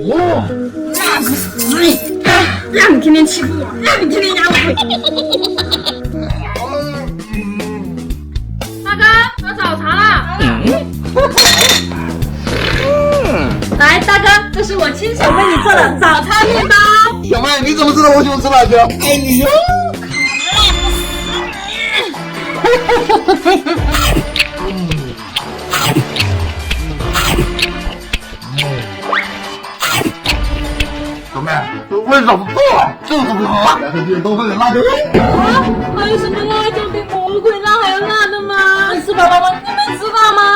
哦，那个死你！让你天天欺负我，让你天天压我腿。大哥，喝早茶啦！来，大哥，这是我亲手为你做的早餐面包。小妹，你怎么知道我喜欢吃辣椒？哎呦！小妹，这味道不错啊，就是不好。来，这多放点辣椒。啊，还有什么辣椒比魔鬼辣还要辣的吗？是爸爸吗？你们知道吗？